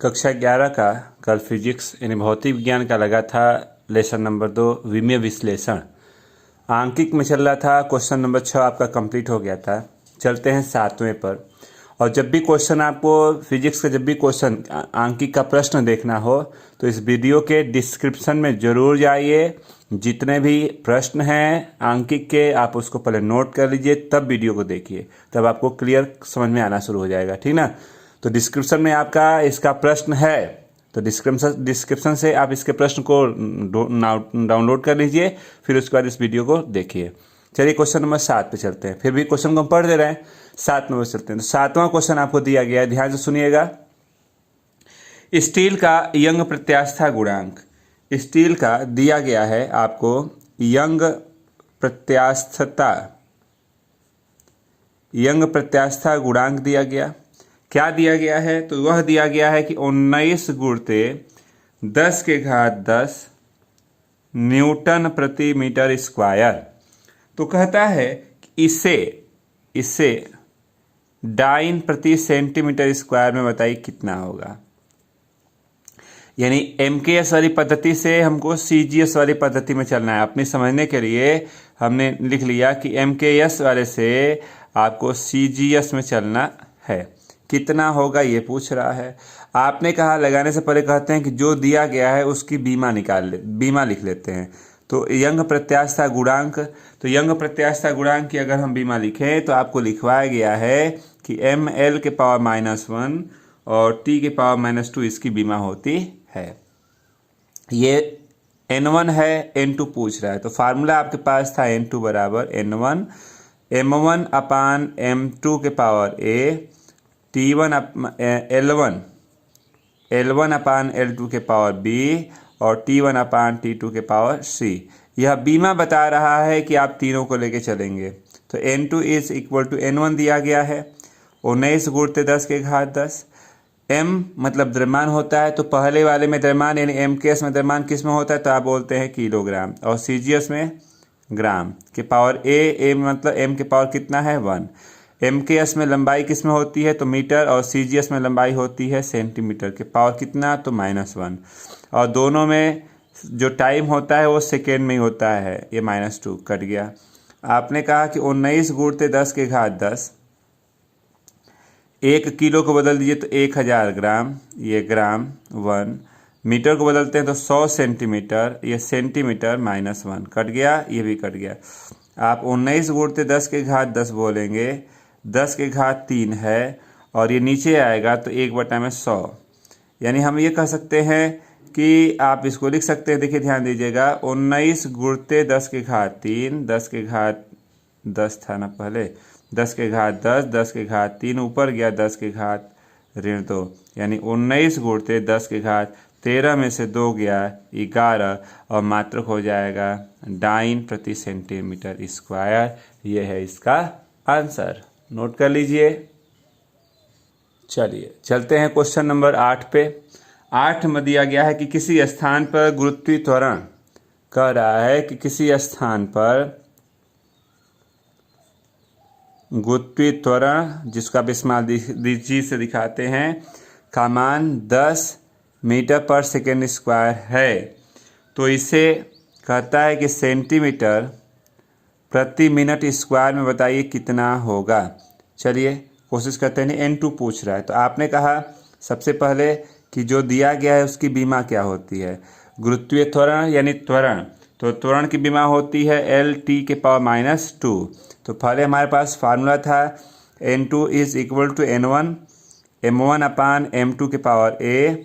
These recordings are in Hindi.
कक्षा 11 का कल फिजिक्स यानी भौतिक विज्ञान का लगा था लेसन नंबर 2 विमीय विश्लेषण। आंकिक में चल रहा था। क्वेश्चन नंबर 6 आपका कंप्लीट हो गया था। चलते हैं 7वें पर। और जब भी क्वेश्चन आपको फिजिक्स का जब भी क्वेश्चन आंकिक का प्रश्न देखना हो तो इस वीडियो के डिस्क्रिप्शन में ज़रूर जाइए। जितने भी प्रश्न हैं आंकिक के आप उसको पहले नोट कर लीजिए, तब वीडियो को देखिए, तब आपको क्लियर समझ में आना शुरू हो जाएगा। ठीक ना। तो डिस्क्रिप्शन में आपका इसका प्रश्न है, तो डिस्क्रिप्शन से आप इसके प्रश्न को डाउनलोड कर लीजिए, फिर उसके बाद इस वीडियो को देखिए। चलिए क्वेश्चन नंबर 7 पे चलते हैं। फिर भी क्वेश्चन को हम पढ़ दे रहे हैं, 7 नंबर चलते हैं। तो 7वां क्वेश्चन आपको दिया गया है, ध्यान से सुनिएगा। स्टील का यंग प्रत्यास्था गुणांक, स्टील का दिया गया है आपको यंग प्रत्यास्था गुणांक दिया गया। क्या दिया गया है? तो वह दिया गया है कि 19 गुणिते 10 के घात 10 न्यूटन प्रति मीटर स्क्वायर। तो कहता है कि इसे डाइन प्रति सेंटीमीटर स्क्वायर में बताइए कितना होगा। यानी MKS वाली पद्धति से हमको CGS वाली पद्धति में चलना है। अपनी समझने के लिए हमने लिख लिया कि MKS वाले से आपको CGS में चलना है। कितना होगा ये पूछ रहा है। आपने कहा लगाने से पहले कहते हैं कि जो दिया गया है उसकी बीमा लिख लेते हैं। तो यंग प्रत्यास्था गुणांक, तो यंग प्रत्यास्था गुणांक की अगर हम बीमा लिखें तो आपको लिखवाया गया है कि ml के पावर -1 और t के पावर -2 इसकी बीमा होती है। ये n1 है, n2 पूछ रहा है। तो फार्मूला आपके पास था n2 बराबर n1 m1 अपान m2 के power a T1 L1 upon L2 के पावर B और T1 अपान T2 के पावर C। यह बीमा बता रहा है कि आप तीनों को लेके चलेंगे। तो N2 is equal to N1 दिया गया है 19 गुणिते 10 के घात 10। M मतलब द्रव्यमान होता है, तो पहले वाले में द्रव्यमान यानी MKS में द्रव्यमान किस में होता है तो आप बोलते हैं किलोग्राम, और CGS में ग्राम के पावर A मतलब M के पावर कितना है 1। MKS में लंबाई किस में होती है तो मीटर, और CGS में लंबाई होती है सेंटीमीटर के पावर कितना तो -1। और दोनों में जो टाइम होता है वो सेकेंड में ही होता है। ये -2 कट गया। आपने कहा कि 19 गुणिते 10 के घात 10, 1 किलो को बदल दीजिए तो 1000 ग्राम, ये ग्राम 1। मीटर को बदलते हैं तो 100 सेंटीमीटर, ये सेंटीमीटर -1 कट गया, ये भी कट गया। आप 19 गुणिते 10 के घात 10 बोलेंगे, 10 के घात 3 है और ये नीचे आएगा तो 1/100। यानी हम ये कह सकते हैं कि आप इसको लिख सकते हैं। देखिए ध्यान दीजिएगा, 19 गुणिते 10 के घात 3, 10 के घात 10 था ना पहले, 10 के घात 10, 10 के घात 3 ऊपर गया 10 के घात -2, यानी 19 गुणिते 10 के घात 13 में से 2 गया 11 और मात्रक हो जाएगा डाइन प्रति सेंटीमीटर स्क्वायर। ये है इसका आंसर, नोट कर लीजिए। चलिए चलते हैं क्वेश्चन नंबर 8 पे। 8 में दिया गया है कि किसी स्थान पर गुरुत्वीय त्वरण, कह रहा है कि किसी स्थान पर गुरुत्वीय त्वरण जिसका आप इस्तेमाल जी से दिखाते हैं का मान 10 मीटर पर सेकेंड स्क्वायर है। तो इसे कहता है कि सेंटीमीटर प्रति मिनट स्क्वायर में बताइए कितना होगा। चलिए कोशिश करते हैं। N2 पूछ रहा है, तो आपने कहा सबसे पहले कि जो दिया गया है उसकी बीमा क्या होती है। गुरुत्वीय त्वरण यानी त्वरण, तो त्वरण की बीमा होती है LT के पावर -2। तो पहले हमारे पास फार्मूला था N2 is equal to N1 M1 upon M2 के पावर A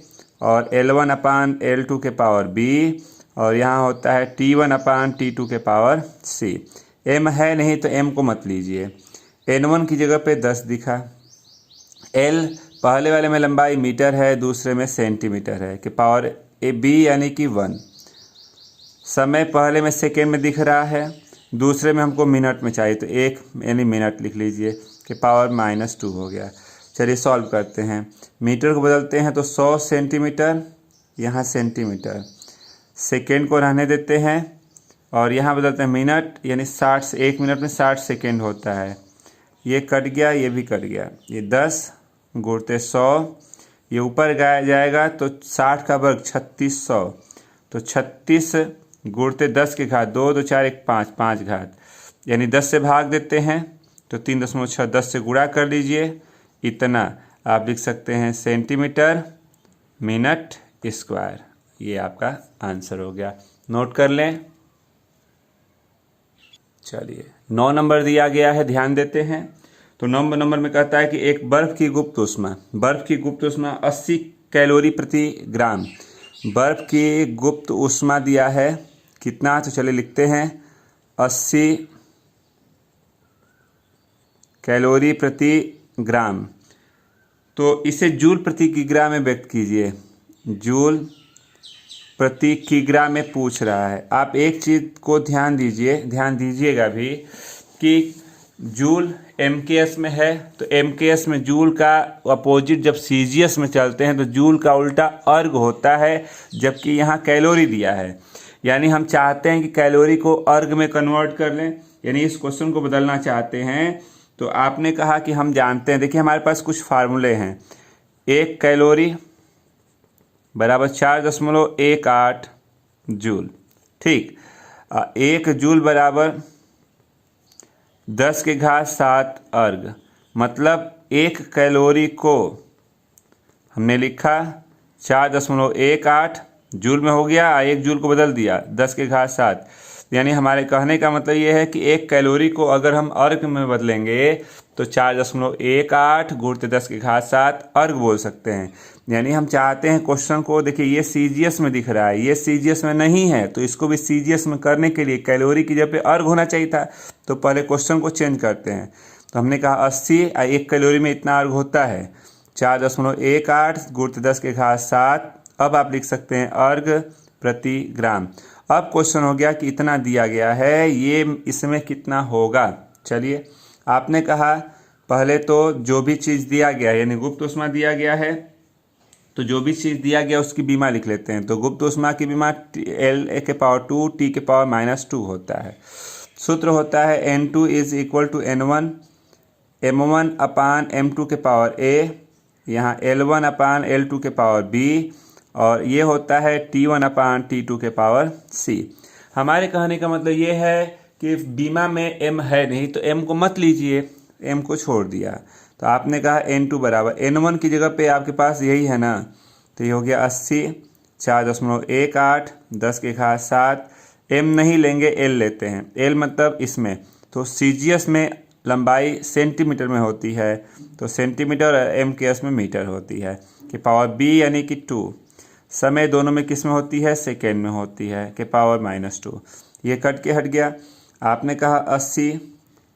और L1 अपान L2 के पावर B, और यहाँ होता है T1 अपान T2 के पावर C। M है नहीं तो M को मत लीजिए। N1 की जगह पे 10 दिखा। L पहले वाले में लंबाई मीटर है, दूसरे में सेंटीमीटर है के पावर B यानी कि 1। समय पहले में सेकेंड में दिख रहा है, दूसरे में हमको मिनट में चाहिए, तो 1 यानी मिनट लिख लीजिए के पावर -2 हो गया। चलिए सॉल्व करते हैं। मीटर को बदलते हैं तो 100 सेंटीमीटर, यहाँ सेंटीमीटर, सेकेंड को रहने देते हैं और यहाँ बदलते हैं मिनट, यानी 60, 1 मिनट में 60 सेकेंड होता है। ये कट गया, ये भी कट गया। ये 10 गुणिते 100 ये ऊपर जाएगा तो 60 का वर्ग 3600, तो 36 गुणते 10 के घात 2, 2 4 1 5, 5 घात, यानी 10 से भाग देते हैं तो 3.6, 10 से गुणा कर लीजिए, इतना आप लिख सकते हैं सेंटीमीटर मिनट स्क्वायर। ये आपका आंसर हो गया, नोट कर लें। चलिए 9 नंबर दिया गया है, ध्यान देते हैं। तो 9 नंबर में कहता है कि एक बर्फ की गुप्त ऊष्मा 80 कैलोरी प्रति ग्राम। बर्फ की गुप्त ऊष्मा दिया है कितना, तो चलिए लिखते हैं 80 कैलोरी प्रति ग्राम। तो इसे जूल प्रति किग्रा में व्यक्त कीजिए। जूल प्रति किग्रा में पूछ रहा है। आप एक चीज़ को ध्यान दीजिएगा भी कि जूल एमकेएस में है, तो एमकेएस में जूल का अपोजिट जब सीजीएस में चलते हैं तो जूल का उल्टा अर्ग होता है, जबकि यहाँ कैलोरी दिया है। यानी हम चाहते हैं कि कैलोरी को अर्ग में कन्वर्ट कर लें, यानी इस क्वेश्चन को बदलना चाहते हैं। तो आपने कहा कि हम जानते हैं, देखिए हमारे पास कुछ फार्मूले हैं। 1 कैलोरी बराबर 4.18 जूल, ठीक। 1 जूल बराबर 10 के घात 7 अर्ग, मतलब 1 कैलोरी को हमने लिखा 4.18 जूल में हो गया, 1 जूल को बदल दिया 10 के घात 7, यानी हमारे कहने का मतलब ये है कि 1 कैलोरी को अगर हम अर्ग में बदलेंगे तो 4.18 गुणित 10 के घात 7 अर्ग बोल सकते हैं। यानी हम चाहते हैं क्वेश्चन को, देखिए ये सीजीएस में दिख रहा है, ये सीजीएस में नहीं है, तो इसको भी सीजीएस में करने के लिए कैलोरी की जगह पे अर्ग होना चाहिए था। तो पहले क्वेश्चन को चेंज करते हैं। तो हमने कहा 80 1 कैलोरी में इतना अर्ग होता है 4.18 गुणित 10 के घात 7। अब आप लिख सकते हैं अर्ग प्रति ग्राम। अब क्वेश्चन हो गया कि इतना दिया गया है, ये इसमें कितना होगा। चलिए आपने कहा पहले तो जो भी चीज़ दिया गया है, यानी गुप्त ऊष्मा दिया गया है, तो जो भी चीज़ दिया गया उसकी बीमा लिख लेते हैं। तो गुप्त ऊष्मा की बीमा L के पावर 2 T के पावर -2 होता है। सूत्र होता है N2 = N1 M1 अपान M2 के पावर A, यहाँ L1 अपान L2 के पावर B, और ये होता है T1 अपान T2 के पावर C। हमारे कहने का मतलब ये है कि बीमा में M है नहीं, तो M को मत लीजिए, M को छोड़ दिया। तो आपने कहा N2 बराबर N1 की जगह पे आपके पास यही है ना, तो ये हो गया 80 4.18 10 के घात 7। M नहीं लेंगे, L लेते हैं। L मतलब इसमें, तो CGS में लंबाई सेंटीमीटर में होती है, तो सेंटीमीटर और MKS में मीटर होती है, कि पावर B यानी कि 2। समय दोनों में किस में होती है, सेकेंड में होती है, के पावर -2। ये कट के हट गया। आपने कहा 80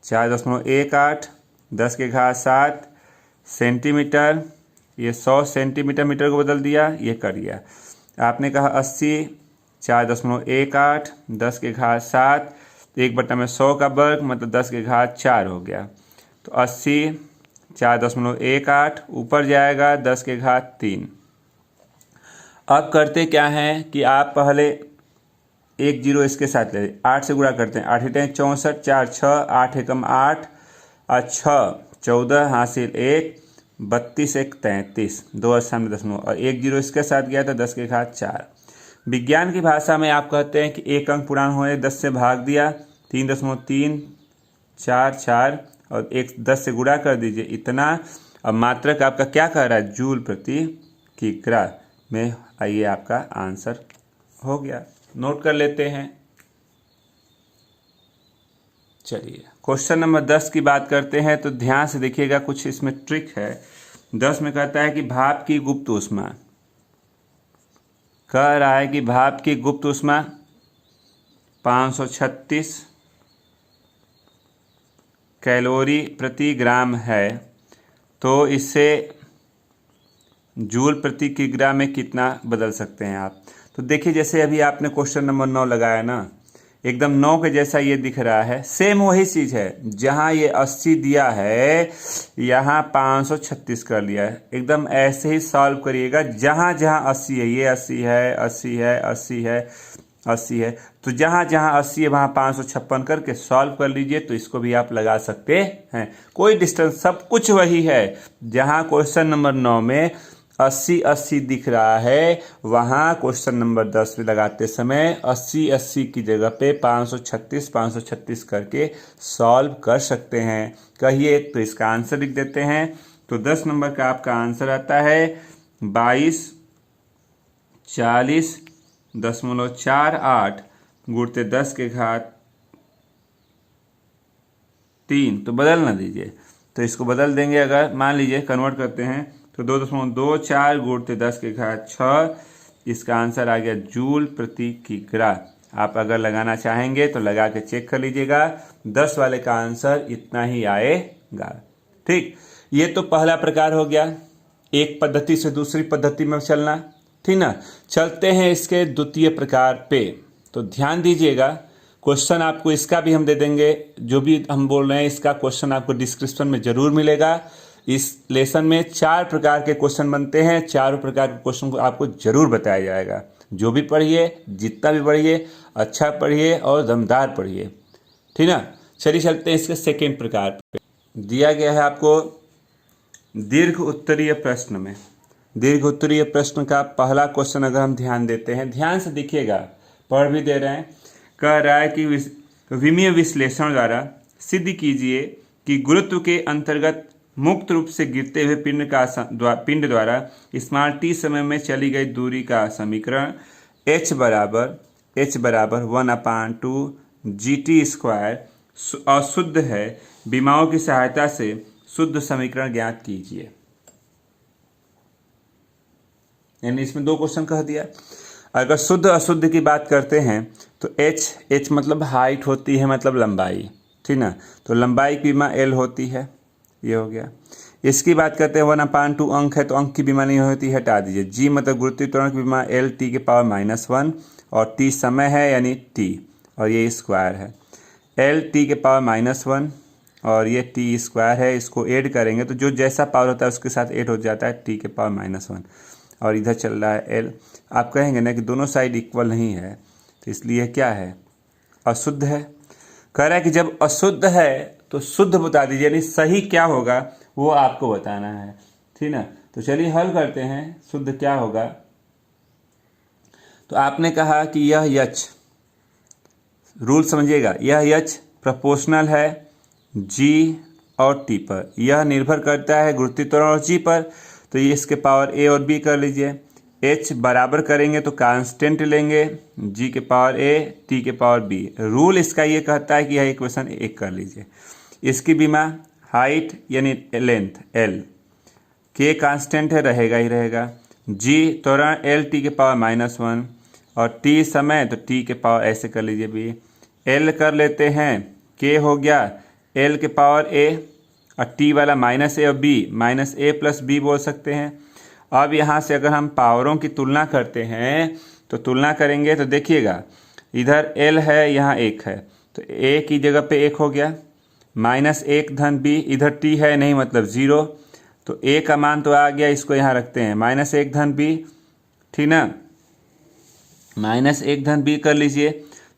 4.18 10 के घात 7 सेंटीमीटर, ये 100 सेंटीमीटर मीटर को बदल दिया, ये कर गया। आपने कहा 80 4.18 10 के घात 7 1/100 का वर्ग, मतलब 10 के घात 4 हो गया। तो 80 4.18 ऊपर जाएगा 10 के घात 3। अब करते क्या हैं कि आप पहले 1 0 इसके साथ ले 8 से गुणा करते हैं। 8 × 64 4 6 8 एकम 8 और 6 14 हासिल 1 32 1 33 2 सामने दशमलव, और 1 0 इसके साथ गया था 10 के घात 4। विज्ञान की भाषा में आप कहते हैं कि एक अंक पूर्णांक होने 10 से भाग दिया 3.344 और 10 से गुणा कर दीजिए इतना। अब मात्रक आपका क्या कह रहा है, जूल प्रति किग्रा में। आइए आपका आंसर हो गया, नोट कर लेते हैं। चलिए क्वेश्चन नंबर 10 की बात करते हैं, तो ध्यान से देखिएगा, कुछ इसमें ट्रिक है। 10 में कहता है कि भाप की गुप्त ऊष्मा, कह रहा है कि भाप की गुप्त ऊष्मा 536 कैलोरी प्रति ग्राम है, तो इससे जूल प्रति किग्रा में कितना बदल सकते हैं आप। तो देखिए जैसे अभी आपने क्वेश्चन नंबर 9 लगाया ना, एकदम 9 के जैसा ये दिख रहा है, सेम वही चीज़ है। जहाँ ये 80 दिया है यहाँ 536 कर लिया है। एकदम ऐसे ही सॉल्व करिएगा, जहाँ जहाँ 80 है, ये 80 है 80 है 80 है 80 है, तो जहाँ जहाँ 80 है वहाँ 556 करके सॉल्व कर लीजिए, तो इसको भी आप लगा सकते हैं। कोई डिस्टेंस, सब कुछ वही है। जहाँ क्वेश्चन नंबर 9 में 80-80 दिख रहा है, वहाँ क्वेश्चन नंबर 10 में लगाते समय 80-80 की जगह पे 536 करके सॉल्व कर सकते हैं। कहिए, तो इसका आंसर लिख देते हैं। तो 10 नंबर का आपका आंसर आता है 2240.48 गुणित 10 के घात 3। तो बदल ना दीजिए, तो इसको बदल देंगे। अगर मान लीजिए कन्वर्ट करते हैं तो 2.24 गुणित 10 के घात 6, इसका आंसर आ गया जूल प्रति किग्रा। आप अगर लगाना चाहेंगे तो लगा के चेक कर लीजिएगा, 10 वाले का आंसर इतना ही आएगा। ठीक, ये तो पहला प्रकार हो गया, एक पद्धति से दूसरी पद्धति में चलना। ठीक ना, चलते हैं इसके द्वितीय प्रकार पे। तो ध्यान दीजिएगा, क्वेश्चन आपको इसका भी हम दे देंगे, जो भी हम बोल रहे हैं इसका क्वेश्चन आपको डिस्क्रिप्शन में जरूर मिलेगा। इस लेसन में 4 प्रकार के क्वेश्चन बनते हैं, 4 प्रकार के क्वेश्चन को आपको जरूर बताया जाएगा। जो भी पढ़िए, जितना भी पढ़िए, अच्छा पढ़िए और दमदार पढ़िए। ठीक ना, चलिए चलते हैं इसके सेकेंड प्रकार पे। दिया गया है आपको दीर्घ उत्तरीय प्रश्न में। दीर्घ उत्तरीय प्रश्न का पहला क्वेश्चन अगर हम ध्यान देते हैं, ध्यान से देखिएगा, पढ़ भी दे रहे हैं। कह रहा है कि विमीय विश्लेषण द्वारा सिद्ध कीजिए कि गुरुत्व के अंतर्गत मुक्त रूप से गिरते हुए पिंड द्वारा स्मॉल t समय में चली गई दूरी का समीकरण h बराबर 1/2 GT² अशुद्ध है। विमाओं की सहायता से शुद्ध समीकरण ज्ञात कीजिए। यानी इसमें 2 क्वेश्चन कह दिया। अगर शुद्ध अशुद्ध की बात करते हैं तो h मतलब हाइट होती है, मतलब लंबाई। ठीक ना, तो लंबाई की विमा l होती है, ये हो गया। इसकी बात करते हैं 1/2 अंक है, तो अंक की विमा नहीं होती, हटा दीजिए। g मतलब गुरुत्वीय त्वरण की विमा l t⁻⁻1 और t समय है यानी t, और ये स्क्वायर है। l t⁻⁻1 और ये t² है, इसको ऐड करेंगे तो जो जैसा पावर होता है उसके साथ ऐड हो जाता है t⁻⁻1, और इधर चल रहा है l। आप कहेंगे ना कि दोनों साइड इक्वल नहीं है, तो इसलिए क्या है, अशुद्ध है। कह रहा है कि जब अशुद्ध है तो शुद्ध बता दीजिए, यानी सही क्या होगा वो आपको बताना है। ठीक ना, तो चलिए हल करते हैं। शुद्ध क्या होगा, तो आपने कहा कि यह यच, रूल समझिएगा, यह यच प्रोपोर्शनल है g और t पर। यह निर्भर करता है गुरुत्वीय त्वरण और g पर, तो ये इसके पावर a और b कर लीजिए। h बराबर करेंगे तो कांस्टेंट लेंगे, g के पावर a t के पावर b। रूल इसका ये कहता है कि यह इक्वेशन 1 कर लीजिए। इसकी विमा हाइट यानी लेंथ l, k कांस्टेंट है, रहेगा ही रहेगा। g त्वरण l t⁻⁻1 और t समय तो t के पावर ऐसे कर लीजिए b। l कर लेते हैं, k हो गया l के पावर a और t वाला -a और b, -a + b बोल सकते हैं। अब यहाँ से अगर हम पावरों की तुलना करते हैं तो तुलना करेंगे तो देखिएगा, इधर l है, यहाँ 1 है, तो a की जगह पे 1 हो गया, -1 धन b, इधर t है नहीं मतलब 0, तो a का मान तो आ गया, इसको यहाँ रखते हैं -1 धन b। ठीक ना, -1 धन b कर लीजिए,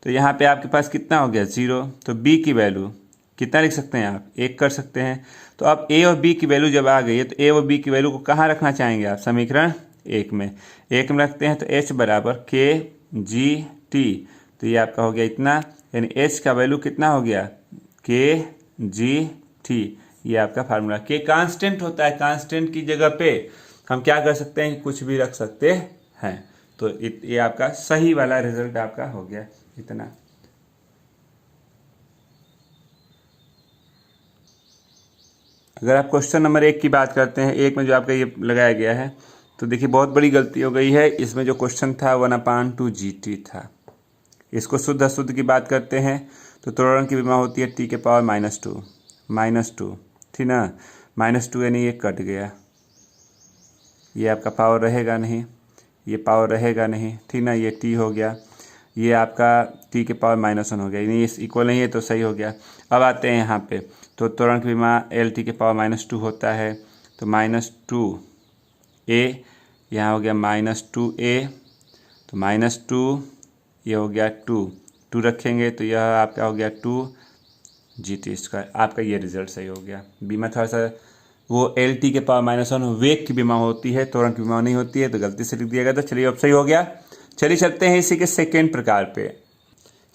तो यहाँ पे आपके पास कितना हो गया 0, तो b की वैल्यू कितना लिख सकते हैं आप, 1 कर सकते हैं। तो अब a और b की वैल्यू जब आ गई है तो a और b की वैल्यू को कहाँ रखना चाहेंगे आप, समीकरण 1 में। 1 में रखते हैं तो h बराबर k g t, तो ये आपका हो गया इतना, यानी h का वैल्यू कितना हो गया, k g t। ये आपका फार्मूला। k कांस्टेंट होता है, कांस्टेंट की जगह पे हम क्या कर सकते हैं, कुछ भी रख सकते हैं। तो ये आपका सही वाला रिजल्ट आपका हो गया इतना। अगर आप क्वेश्चन नंबर 1 की बात करते हैं, 1 में जो आपका ये लगाया गया है, तो देखिए बहुत बड़ी गलती हो गई है। इसमें जो क्वेश्चन था 1/2 GT था। इसको शुद्ध अशुद्ध की बात करते हैं तो त्वरण की विमा होती है t⁻⁻2, ठीक ना, -2 यानी ये कट गया, ये आपका पावर रहेगा नहीं, ये पावर रहेगा नहीं, ठीक ना, ये t हो गया, ये आपका t⁻⁻1 हो गया, यानी ये इक्वल नहीं है तो सही हो गया। अब आते हैं यहाँ पे, तो त्वरण की विमा l⁻⁻2 होता है, तो -2a, यहाँ हो गया -2a, तो -2 ये हो गया 2 रखेंगे तो यह आपका हो गया 2 GT²। आपका ये रिजल्ट सही हो गया। बीमा थोड़ा सा वो एल टी के पावर -1 वेग की विमा होती है, त्वरण की विमा नहीं होती है, तो गलती से लिख दिया गया। तो चलिए अब सही हो गया। चलिए चलते हैं इसी के सेकेंड प्रकार पे।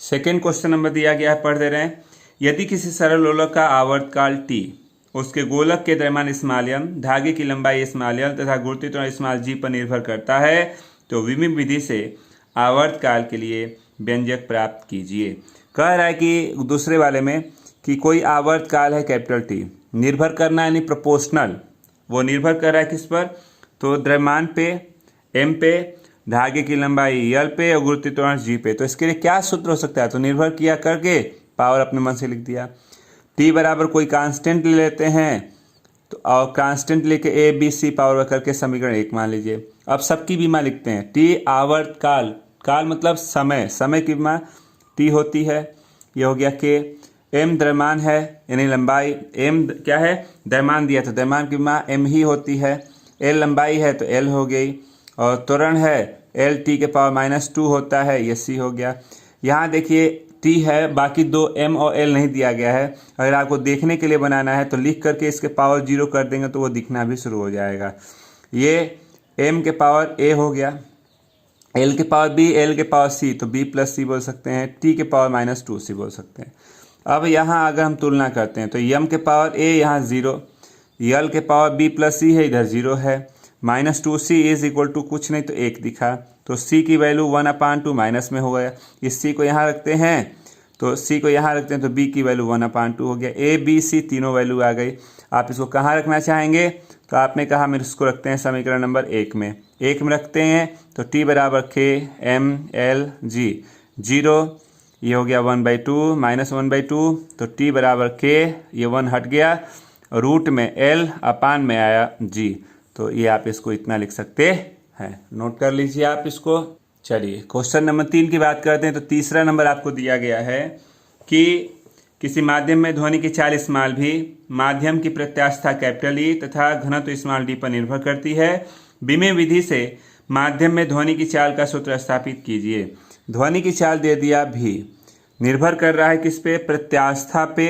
सेकेंड क्वेश्चन नंबर दिया गया है, पढ़ दे रहे हैं। यदि किसी सरल लोलक का आवर्तकाल टी, उसके गोलक के द्रव्यमान स्मॉल धागे की लंबाई स्मॉल तथा गुरुत्वीय त्वरण स्मॉल जी पर निर्भर करता है, तो विमिम विधि से आवर्तकाल के लिए व्यंजक प्राप्त कीजिए। कह रहा है कि दूसरे वाले में कि कोई आवर्तकाल है कैपिटल टी, निर्भर करना यानी प्रोपोर्शनल, वो निर्भर कर रहा है किस पर, तो द्रव्यमान पे एम पे, धागे की लंबाई यल पे और गुरुत्वीय त्वरण जी पे। तो इसके लिए क्या सूत्र हो सकता है, तो निर्भर किया करके पावर अपने मन से लिख दिया। टी बराबर कोई कांस्टेंट ले लेते हैं, तो और कांस्टेंट लेके ए बी सी पावर करके समीकरण 1 मान लीजिए। अब सबकी विमा लिखते हैं। टी आवर्तकाल, काल मतलब समय, समय की विमा टी होती है, ये हो गया के। एम द्रव्यमान है यानी लंबाई, एम क्या है, द्रव्यमान दिया तो द्रव्यमान की विमा एम ही होती है। एल लंबाई है तो एल हो गई, और त्वरण है एल टी के पावर -2 होता है, ये सी हो गया। यहाँ देखिए टी है, बाकी दो एम और एल नहीं दिया गया है। अगर आपको देखने के लिए बनाना है तो लिख करके इसके पावर 0 कर देंगे तो वो दिखना भी शुरू हो जाएगा। ये एम के पावर ए हो गया, एल के पावर बी, एल के पावर सी, तो बी प्लस सी बोल सकते हैं, टी के पावर -2 सी बोल सकते हैं। अब यहाँ अगर हम तुलना करते हैं तो यम के पावर ए यहाँ 0, यल के पावर बी प्लस सी है, इधर 0 है, -2c इज इक्वल टू कुछ नहीं तो 1 दिखा, तो c की वैल्यू 1/2 माइनस में हो गया। इस c को यहाँ रखते हैं तो c को यहाँ रखते हैं तो b की वैल्यू 1/2 हो गया। a b c तीनों वैल्यू आ गई। आप इसको कहाँ रखना चाहेंगे, तो आपने कहा हम इसको रखते हैं समीकरण नंबर 1 में। 1 में रखते हैं तो t बराबर k m l g 0, ये हो गया 1/2 -1/2, तो t बराबर k, ये 1 हट गया, रूट में l अपान में आया g, तो ये आप इसको इतना लिख सकते हैं। नोट कर लीजिए आप इसको। चलिए क्वेश्चन नंबर 3 की बात करते हैं। तो तीसरा नंबर आपको दिया गया है कि किसी माध्यम में ध्वनि की चाल स्मॉल भी माध्यम की प्रत्यास्थता कैपिटल ई तथा घनत्व स्मॉल डी पर निर्भर करती है। विमेय विधि से माध्यम में ध्वनि की चाल का सूत्र स्थापित कीजिए। ध्वनि की चाल दे दिया भी, निर्भर कर रहा है किस पे, प्रत्यास्था पे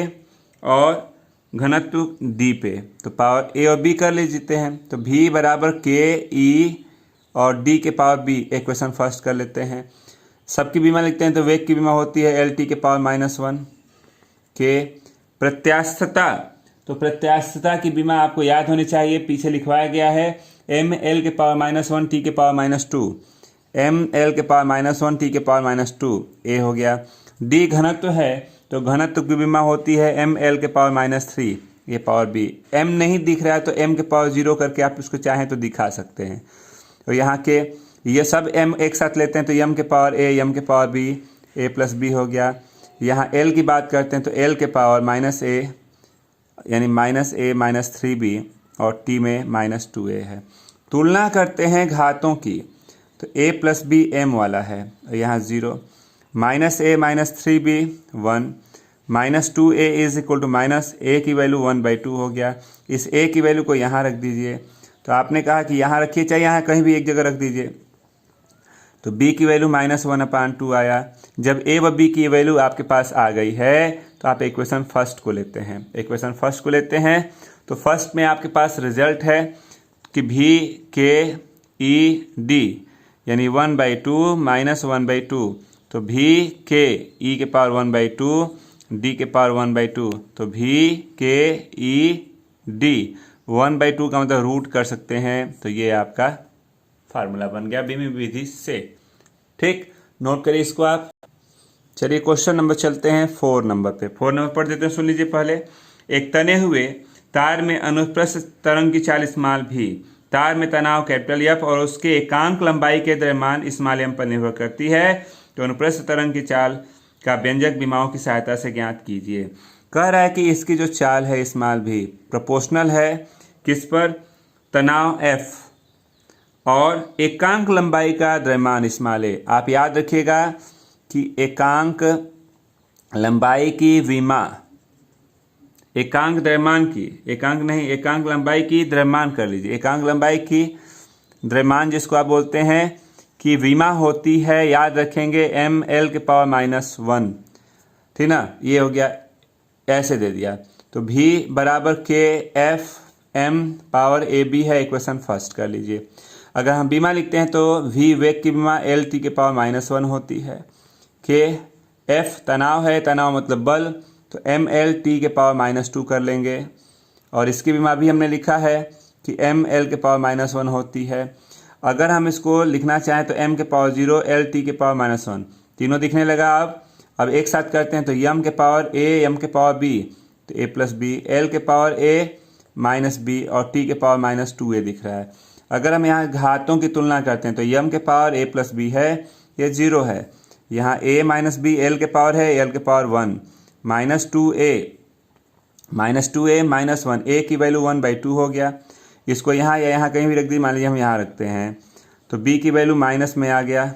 और घनत्व डी पे। तो पावर ए और बी कर लेते हैं, तो भी बराबर के ई और डी के पावर बी। इक्वेशन फर्स्ट कर लेते हैं, सबकी बीमा लिखते हैं तो वेग की बीमा होती है एल टी के पावर -1 के। प्रत्यास्थता, तो प्रत्यास्थता की बीमा आपको याद होनी चाहिए, पीछे लिखवाया गया है एम एल के पावर -1 टी के पावर -2, एम एल के पावर -1 टी के पावर -2, ए हो गया। डी घनत्व है तो घनत्व की बीमा होती है एम एल के पावर -3, ये पावर बी। एम नहीं दिख रहा है तो एम के पावर 0 करके आप इसको चाहें तो दिखा सकते हैं। तो यहाँ के ये सब एम एक साथ लेते हैं तो एम के पावर ए, एम के पावर बी, ए प्लस बी हो गया। यहाँ एल की बात करते हैं तो एल के पावर -a यानी -a -3b और टी में -2a है। तुलना करते हैं घातों की, तो a प्लस बी एम वाला है, यहाँ 0, -a -3b 1, -2a is equal to -a की वैल्यू 1/2 हो गया। इस a की वैल्यू को यहाँ रख दीजिए, तो आपने कहा कि यहाँ रखिए, चाहे यहाँ कहीं भी एक जगह रख दीजिए, तो b की वैल्यू -1/2 आया। जब a व b की वैल्यू आपके पास आ गई है तो आप इक्वेशन फर्स्ट को लेते हैं। इक्वेशन फर्स्ट को लेते हैं तो फर्स्ट में आपके पास रिजल्ट है कि v k e d यानी 1/2 -1/2, तो v k e के पावर 1/2 d के पावर 1/2, तो v k e d 1/2 का मतलब रूट कर सकते हैं। तो ये आपका फार्मूला बन गया विमेय विधि से। ठीक, नोट करिए इसको आप। चलिए क्वेश्चन नंबर चलते हैं 4 नंबर पे। 4 नंबर पढ़ देते हैं, सुन लीजिए पहले। एक तने हुए तार में अनुप्रस्थ तरंग की चाल स्मॉल भी, तार में तनाव कैपिटल एफ और उसके एकांक लंबाई के द्रव्यमान स्मॉल एम पर निर्भर करती है, तो अनुप्रस्थ तरंग की चाल का व्यंजक विमाओं की सहायता से ज्ञात कीजिए। कह रहा है कि इसकी जो चाल है स्मॉल भी प्रोपोर्शनल है किस पर, तनाव एफ और एकांक लंबाई का द्रव्यमान स्मॉल ए। आप याद रखिएगा कि एकांक लंबाई की विमा, एकांक द्रव्यमान की, एकांक नहीं, एकांक लंबाई की द्रव्यमान कर लीजिए। एकांक लंबाई की द्रव्यमान जिसको आप बोलते हैं कि विमा होती है, याद रखेंगे एम एल के पावर -1, ठीक ना। ये हो गया, ऐसे दे दिया, तो v बराबर के F m power a b है, इक्वेशन फर्स्ट कर लीजिए। अगर हम बीमा लिखते हैं तो v वेग की बीमा l t के पावर -1 होती है। k f तनाव है, तनाव मतलब बल, तो m l t के पावर -2 कर लेंगे। और इसकी बीमा भी हमने लिखा है कि m l के पावर -1 होती है। अगर हम इसको लिखना चाहें तो m के पावर 0 l t के पावर -1, तीनों दिखने लगा। अब एक साथ करते हैं तो m के पावर a m के पावर b, तो a प्लस बी, l के पावर a माइनस बी और t के पावर -2a दिख रहा है। अगर हम यहाँ घातों की तुलना करते हैं तो m के पावर a प्लस बी है, ये 0 है। यहाँ a माइनस बी l के पावर है, l के पावर 1, -2a -1, a की वैल्यू 1/2 हो गया। इसको यहाँ या यहाँ कहीं भी रख दी, मान लीजिए हम यहाँ रखते हैं तो b की वैल्यू माइनस में आ गया।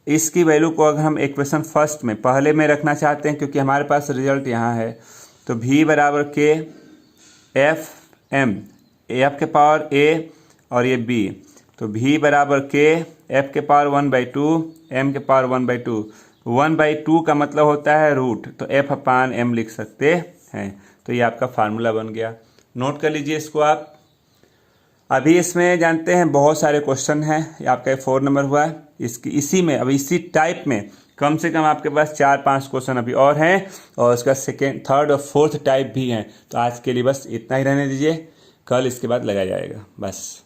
इसकी वैल्यू को अगर हम इक्वेशन फर्स्ट में पहले में रखना चाहते हैं क्योंकि हमारे पास रिजल्ट यहाँ है, तो v बराबर k एफ m, f के पावर a और ये b, तो v बराबर k f के पावर 1/2 m के पावर 1/2, 1/2 का मतलब होता है रूट, तो f/m लिख सकते हैं। तो ये आपका फार्मूला बन गया, नोट कर लीजिए इसको आप। अभी इसमें जानते हैं बहुत सारे क्वेश्चन हैं, ये आपका 4 नंबर हुआ है। इसी टाइप में कम से कम आपके पास 4-5 क्वेश्चन अभी और हैं, और उसका सेकेंड, थर्ड और फोर्थ टाइप भी हैं। तो आज के लिए बस इतना ही रहने दीजिए, कल इसके बाद लगाया जाएगा बस।